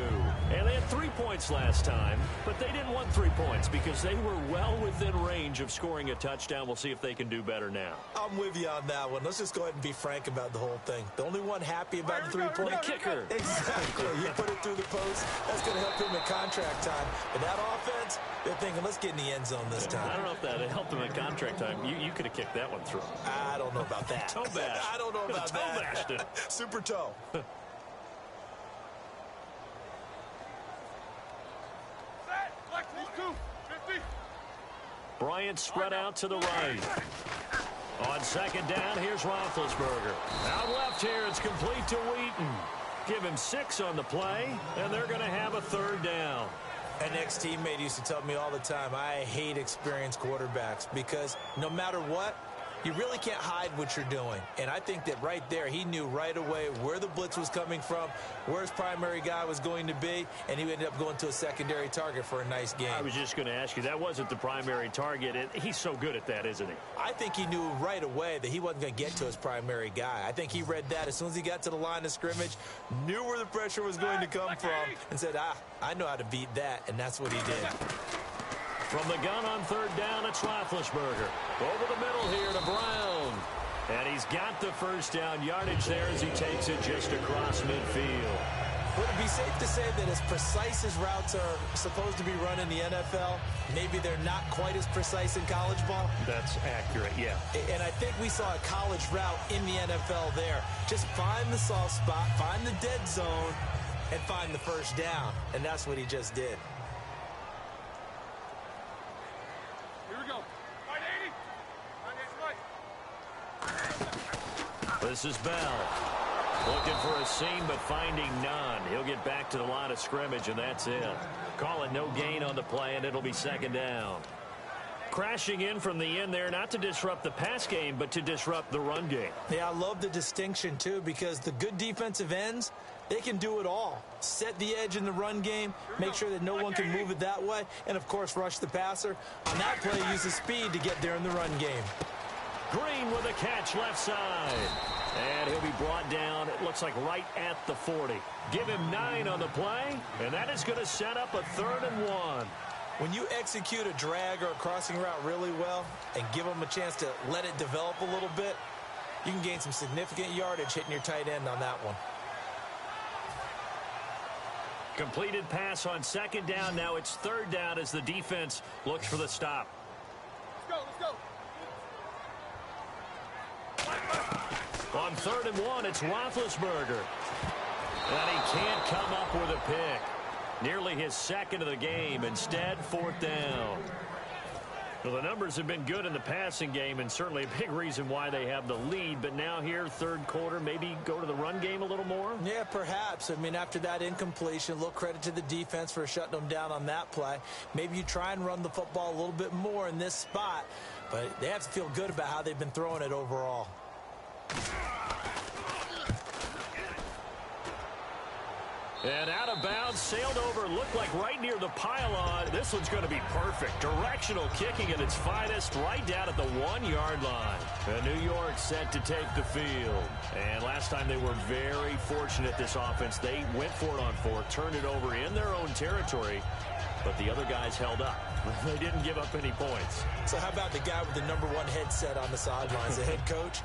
And they had 3 points last time, but they didn't want 3 points because they were well within range of scoring a touchdown. We'll see if they can do better now. I'm with you on that one. Let's just go ahead and be frank about the whole thing. The only one happy about the 3-point The kicker. Exactly. You put it through the post. That's going to help him at contract time. But that offense, they're thinking, let's get in the end zone this time. I don't know if that helped him at contract time. You could have kicked that one through. I don't know about that. Toe bash. I don't know about toe that. bashed it. Super toe. Bryant spread out to the right. On second down, here's Roethlisberger. Out left here, it's complete to Wheaton. Give him 6 on the play, and they're going to have a 3rd down. An ex-teammate used to tell me all the time, I hate experienced quarterbacks because no matter what, you really can't hide what you're doing. And I think that right there, he knew right away where the blitz was coming from, where his primary guy was going to be, and he ended up going to a secondary target for a nice game. I was just going to ask you, that wasn't the primary target. He's so good at that, isn't he? I think he knew right away that he wasn't going to get to his primary guy. I think he read that as soon as he got to the line of scrimmage, knew where the pressure was going to come from, and said, I know how to beat that, and that's what he did. From the gun on 3rd down, it's Roethlisberger. Over the middle here to Brown. And he's got the first down yardage there as he takes it just across midfield. Would it be safe to say that as precise as routes are supposed to be run in the NFL, maybe they're not quite as precise in college ball? That's accurate, yeah. And I think we saw a college route in the NFL there. Just find the soft spot, find the dead zone, and find the first down. And that's what he just did. This is Bell. Looking for a seam, but finding none. He'll get back to the line of scrimmage, and that's it. Call it no gain on the play, and it'll be 2nd down. Crashing in from the end there, not to disrupt the pass game, but to disrupt the run game. Yeah, I love the distinction, too, because the good defensive ends, they can do it all. Set the edge in the run game, make sure that no one can move it that way, and, of course, rush the passer. On that play, use the speed to get there in the run game. Green with a catch left side. And he'll be brought down, it looks like right at the 40. Give him 9 on the play, and that is going to set up a 3rd and 1. When you execute a drag or a crossing route really well and give them a chance to let it develop a little bit, you can gain some significant yardage hitting your tight end on that one. Completed pass on 2nd down. Now it's 3rd down as the defense looks for the stop. Let's go. On 3rd and 1, it's Roethlisberger. And he can't come up with a pick. Nearly his 2nd of the game. Instead, 4th down. Well, the numbers have been good in the passing game, and certainly a big reason why they have the lead. But now here, 3rd quarter, maybe go to the run game a little more? Yeah, perhaps. I mean, after that incompletion, a little credit to the defense for shutting them down on that play. Maybe you try and run the football a little bit more in this spot. But they have to feel good about how they've been throwing it overall. And out of bounds, sailed over, looked like right near the pylon. This one's going to be perfect. Directional kicking at its finest, right down at the 1-yard line. And New York set to take the field. And last time they were very fortunate, this offense. They went for it on 4, turned it over in their own territory, but the other guys held up. They didn't give up any points. So how about the guy with the #1 headset on the sidelines, the head coach?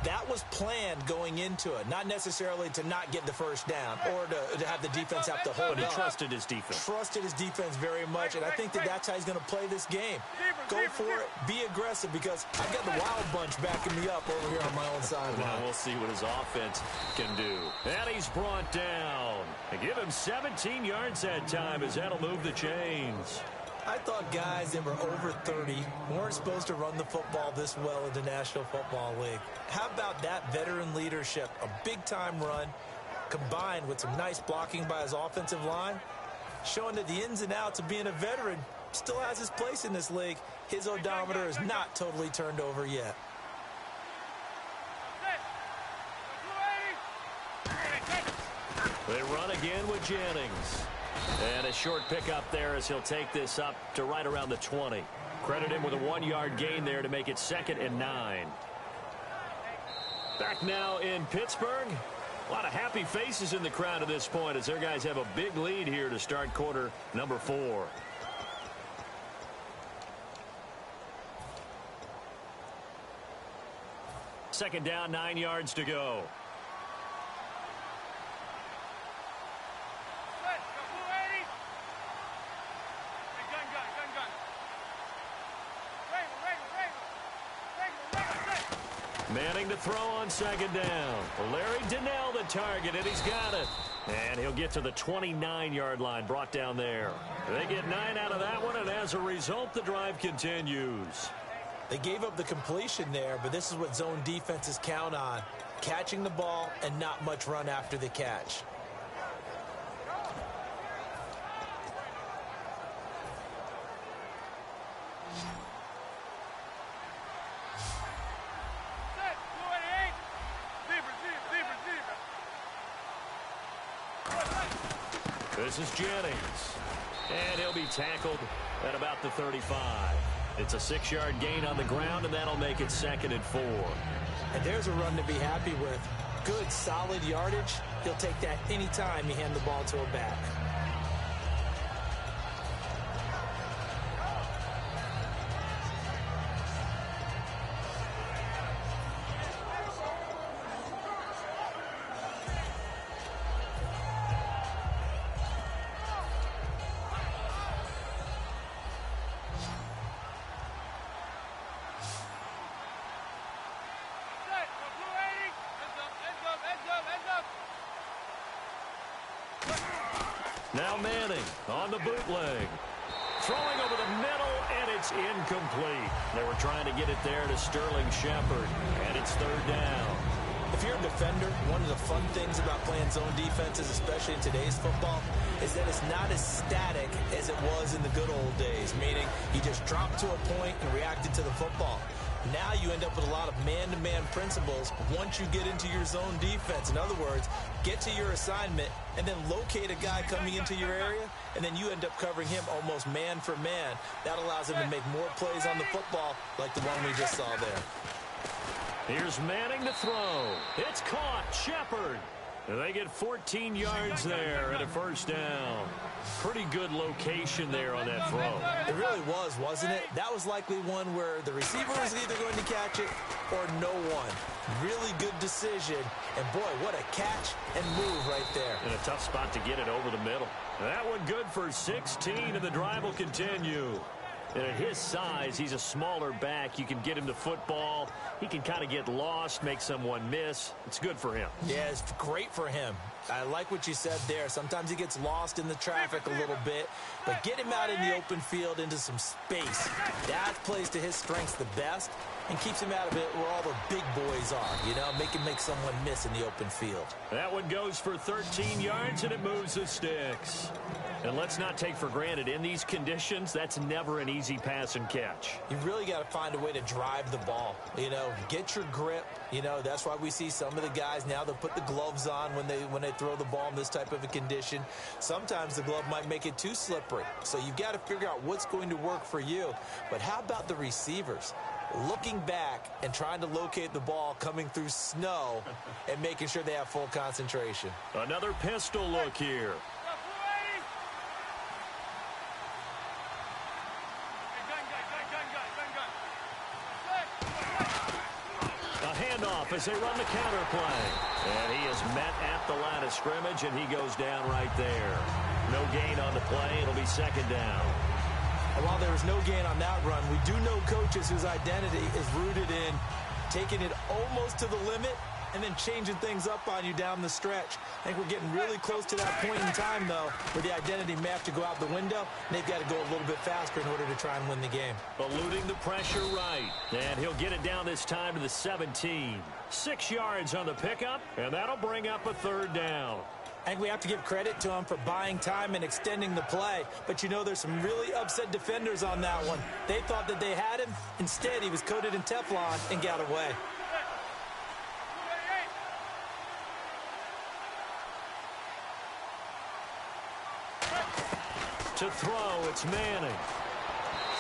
That was planned going into it, not necessarily to not get the first down or to have the defense have to hold But he up. trusted his defense. Trusted his defense very much, and I think that that's how he's going to play this game. Go for it, be aggressive, because I've got the wild bunch backing me up over here on my own sideline. Now we'll see what his offense can do. And he's brought down. They give him 17 yards that time as that'll move the chains. I thought guys that were over 30 weren't supposed to run the football this well in the National Football League. How about that veteran leadership? A big-time run combined with some nice blocking by his offensive line, showing that the ins and outs of being a veteran still has his place in this league. His odometer is not totally turned over yet. They run again with Jennings. And a short pickup there as he'll take this up to right around the 20. Credit him with a 1-yard gain there to make it 2nd and 9. Back now in Pittsburgh. A lot of happy faces in the crowd at this point as their guys have a big lead here to start quarter number 4. Second down, 9 yards to go. Manning to throw on 2nd down. Larry Donnell the target, and he's got it. And he'll get to the 29-yard line, brought down there. They get 9 out of that one, and as a result, the drive continues. They gave up the completion there, but this is what zone defenses count on. Catching the ball and not much run after the catch. This is Jennings. And he'll be tackled at about the 35. It's a 6-yard gain on the ground, and that'll make it 2nd and 4. And there's a run to be happy with. Good, solid yardage. He'll take that anytime you hand the ball to a back. Now Manning on the bootleg. Throwing over the middle, and it's incomplete. They were trying to get it there to Sterling Shepard, and it's 3rd down. If you're a defender, one of the fun things about playing zone defenses, especially in today's football, is that it's not as static as it was in the good old days, meaning you just dropped to a point and reacted to the football. Now you end up with a lot of man-to-man principles once you get into your zone defense. In other words, get to your assignment and then locate a guy coming into your area, and then you end up covering him almost man for man. That allows him to make more plays on the football like the one we just saw there. Here's Manning to throw. It's caught. Shepard. They get 14 yards there and a 1st down. Pretty good location there on that throw. It really was, wasn't it? That was likely one where the receiver was either going to catch it or no one. Really good decision. And boy, what a catch and move right there. And a tough spot to get it over the middle. That one good for 16, and the drive will continue. And at his size, he's a smaller back. You can get him to football. He can kind of get lost, make someone miss. It's good for him. Yeah, it's great for him. I like what you said there. Sometimes he gets lost in the traffic a little bit, but get him out in the open field into some space. That plays to his strengths the best and keeps him out of it where all the big boys are, you know, make someone miss in the open field. That one goes for 13 yards, and it moves the sticks. And let's not take for granted, in these conditions, that's never an easy pass and catch. You really got to find a way to drive the ball. You know, get your grip. You know, that's why we see some of the guys now, they'll put the gloves on when they throw the ball in this type of a condition. Sometimes the glove might make it too slippery. So you've got to figure out what's going to work for you. But how about the receivers? Looking back and trying to locate the ball coming through snow and making sure they have full concentration. Another pistol look here. As they run the counter play. And he is met at the line of scrimmage, and he goes down right there. No gain on the play. It'll be 2nd down. And while there was no gain on that run, we do know coaches whose identity is rooted in taking it almost to the limit and then changing things up on you down the stretch. I think we're getting really close to that point in time, though, where the identity may have to go out the window, and they've got to go a little bit faster in order to try and win the game. Eluding the pressure right. And he'll get it down this time to the 17. 6 yards on the pickup, and that'll bring up a 3rd down. I think we have to give credit to him for buying time and extending the play. But, you know, there's some really upset defenders on that one. They thought that they had him. Instead, he was coated in Teflon and got away. To throw, it's Manning.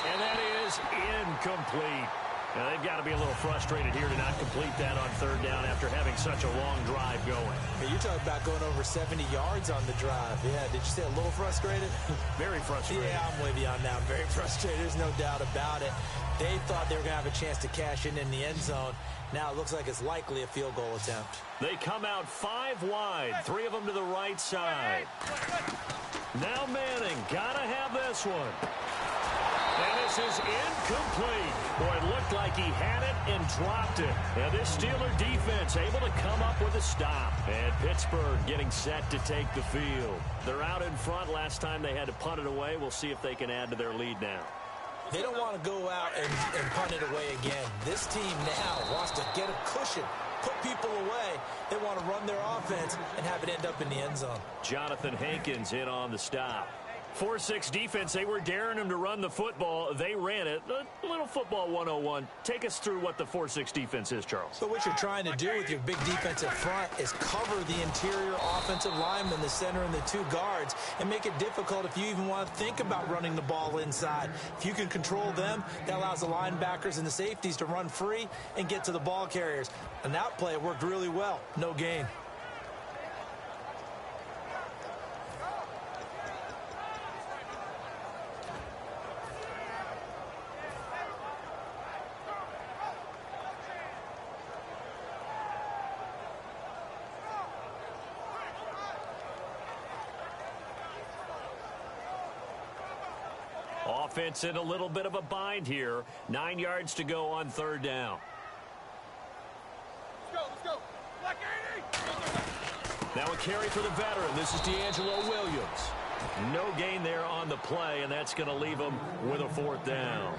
And that is incomplete. Now, they've got to be a little frustrated here to not complete that on third down after having such a long drive going. Hey, you're talking about going over 70 yards on the drive. Yeah, did you say a little frustrated? Very frustrated. Yeah, I'm with you on that. I'm very frustrated. There's no doubt about it. They thought they were going to have a chance to cash in the end zone. Now it looks like it's likely a field goal attempt. They come out 5 wide, 3 of them to the right side. Now Manning, gotta have this one. And this is incomplete. Boy, it looked like he had it and dropped it. And this Steeler defense able to come up with a stop. And Pittsburgh getting set to take the field. They're out in front. Last time they had to punt it away. We'll see if they can add to their lead now. They don't want to go out and punt it away again. This team now wants to get a cushion, put people away. They want to run their offense and have it end up in the end zone. Jonathan Hankins in on the stop. 4-6 defense, they were daring him to run the football. They ran it. A little football 101. Take us through what the 4-6 defense is, Charles. So what you're trying to do with your big defensive front is cover the interior offensive lineman, the center, and the 2 guards, and make it difficult if you even want to think about running the ball inside. If you can control them, that allows the linebackers and the safeties to run free and get to the ball carriers. And that play worked really well. No gain. Offense in a little bit of a bind here. 9 yards to go on third down. Let's go. Black 80. Now a carry for the veteran. This is D'Angelo Williams. No gain there on the play, and that's going to leave him with a 4th down.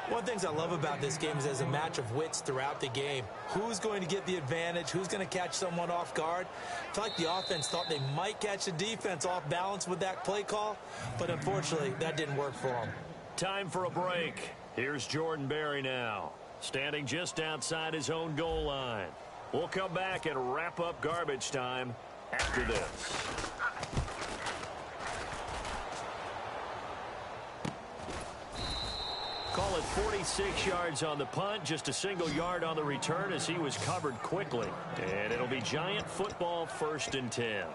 One of the things I love about this game is there's a match of wits throughout the game. Who's going to get the advantage? Who's going to catch someone off guard? I feel like the offense thought they might catch the defense off balance with that play call, but unfortunately, that didn't work for them. Time for a break. Here's Jordan Berry now, standing just outside his own goal line. We'll come back and wrap up garbage time after this. Call it 46 yards on the punt, just a single yard on the return as he was covered quickly. And it'll be Giant football 1st and 10.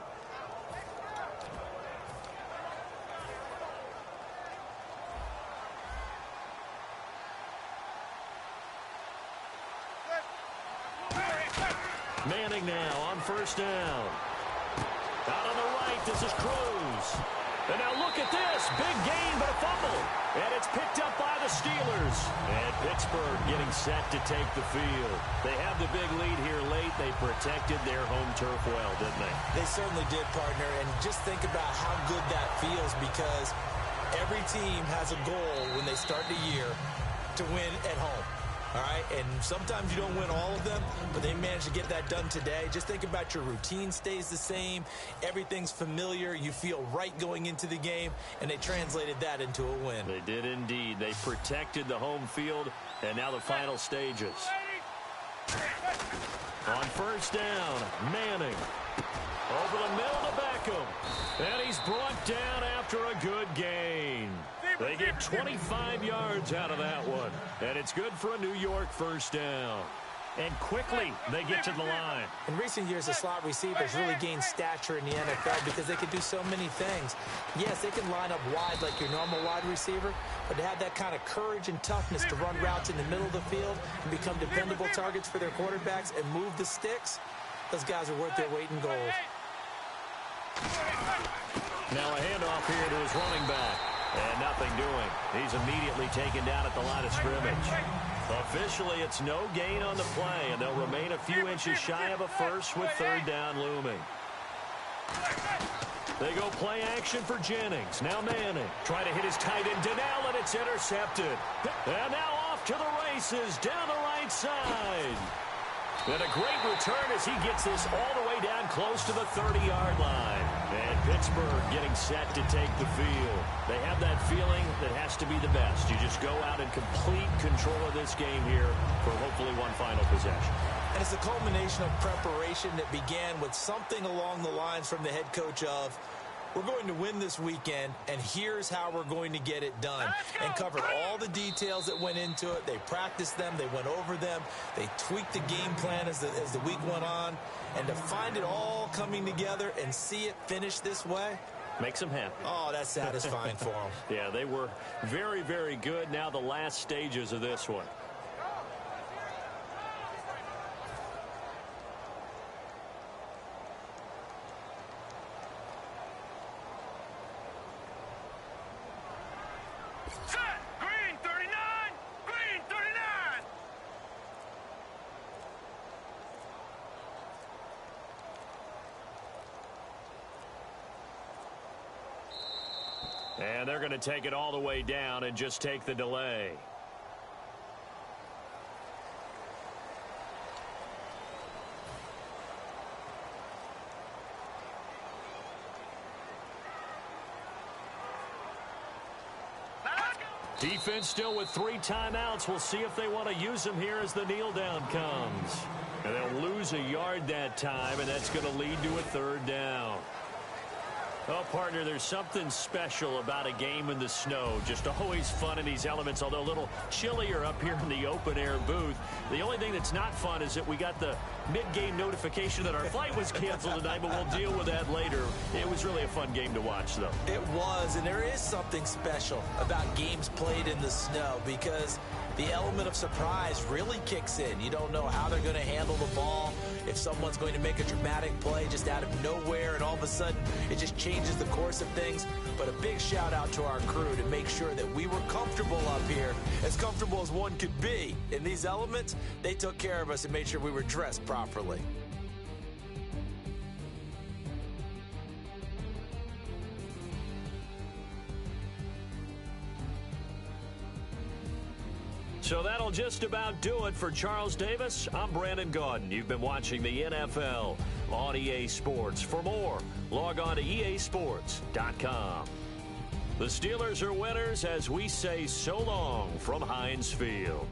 Manning now on 1st down. Out on the right, this is Cruz. And now look at this. Big gain, but a fumble. And it's picked up by the Steelers. And Pittsburgh getting set to take the field. They have the big lead here late. They protected their home turf well, didn't they? They certainly did, partner. And just think about how good that feels, because every team has a goal when they start the year to win at home. All right, and sometimes you don't win all of them, but they managed to get that done today. Just think about your routine stays the same. Everything's familiar. You feel right going into the game, and they translated that into a win. They did indeed. They protected the home field, and now the final stages. On 1st down, Manning. Over the middle to Beckham. And he's brought down after a good gain. They get 25 yards out of that one. And it's good for a New York 1st down. And quickly, they get to the line. In recent years, the slot receivers really gained stature in the NFL because they can do so many things. Yes, they can line up wide like your normal wide receiver, but to have that kind of courage and toughness to run routes in the middle of the field and become dependable targets for their quarterbacks and move the sticks, those guys are worth their weight in gold. Now a handoff here to his running back. And nothing doing. He's immediately taken down at the line of scrimmage. Officially, it's no gain on the play, and they'll remain a few inches shy of a first with 3rd down looming. They go play action for Jennings. Now Manning trying to hit his tight end Donnell, and it's intercepted. And now off to the races down the right side. And a great return as he gets this all the way down close to the 30-yard line. And Pittsburgh getting set to take the field. They have that feeling that has to be the best. You just go out and complete control of this game here for hopefully one final possession. And it's a culmination of preparation that began with something along the lines from the head coach of, we're going to win this weekend, and here's how we're going to get it done. And covered all the details that went into it. They practiced them. They went over them. They tweaked the game plan as the week went on. And to find it all coming together and see it finish this way, makes them happy. Oh, that's satisfying for them. Yeah, they were very, very good. Now the last stages of this one. And they're going to take it all the way down and just take the delay. Defense still with 3 timeouts. We'll see if they want to use them here as the kneel down comes. And they'll lose a yard that time, and that's going to lead to a 3rd down. Oh, partner, there's something special about a game in the snow. Just always fun in these elements, although a little chillier up here in the open-air booth. The only thing that's not fun is that we got the mid-game notification that our flight was canceled tonight, but we'll deal with that later. It was really a fun game to watch, though. It was, and there is something special about games played in the snow because the element of surprise really kicks in. You don't know how they're going to handle the ball, if someone's going to make a dramatic play just out of nowhere, and all of a sudden it just changes the course of things. But a big shout out to our crew to make sure that we were comfortable up here, as comfortable as one could be. In these elements, they took care of us and made sure we were dressed properly. So that'll just about do it for Charles Davis. I'm Brandon Gaudin. You've been watching the NFL on EA Sports. For more, log on to easports.com. The Steelers are winners as we say so long from Heinz Field.